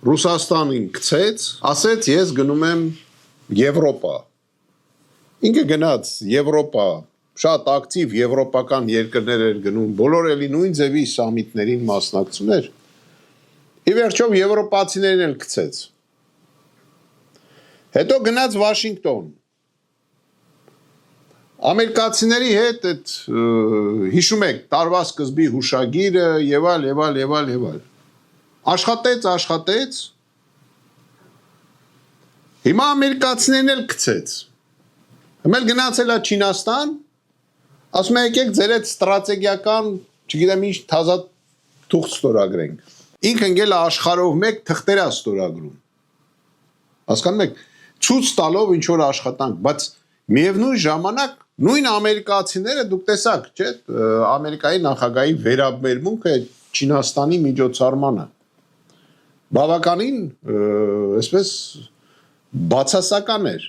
Ռուսաստանին գցեց, ասեց ես գնում եմ Եվրոպա։ Ինքը գնաց Եվրոպա, շատ ակտիվ եվրոպական երկրներ էր գնում, բոլոր էլի նույն ձևի սամիտներին մասնակցում էր։ Ի վերջով եվրոպացիներին էլ գցեց։ Հետո գնաց Վաշինգտոն։ Ամերիկացիների հետ այդ հիշում եք տարվա սկզբի հուշագիրը եւ այլ։ Աշխատեց։ Հիմա ամերիկացիներն էլ գցեց։ Հիմա գնացել է Չինաստան, ասում է եկեք ձեր այդ ստրատեգիական, չգիտեմ ինչ թազա թուղթ ստորագրենք։ Ինքը ընկել է աշխարհով մեկ թղթեր է ստորագրում։ Հասկանում եք, ցույց տալով ինչ որ աշխատանք, բայց միևնույն ժամանակ նույն ամերիկացիները դուք տեսաք, չէ՞, Ամերիկայի նախագահի վերաբերմունքը Չինաստանի միջոցառմանը բավականին այսպես բացասական էր։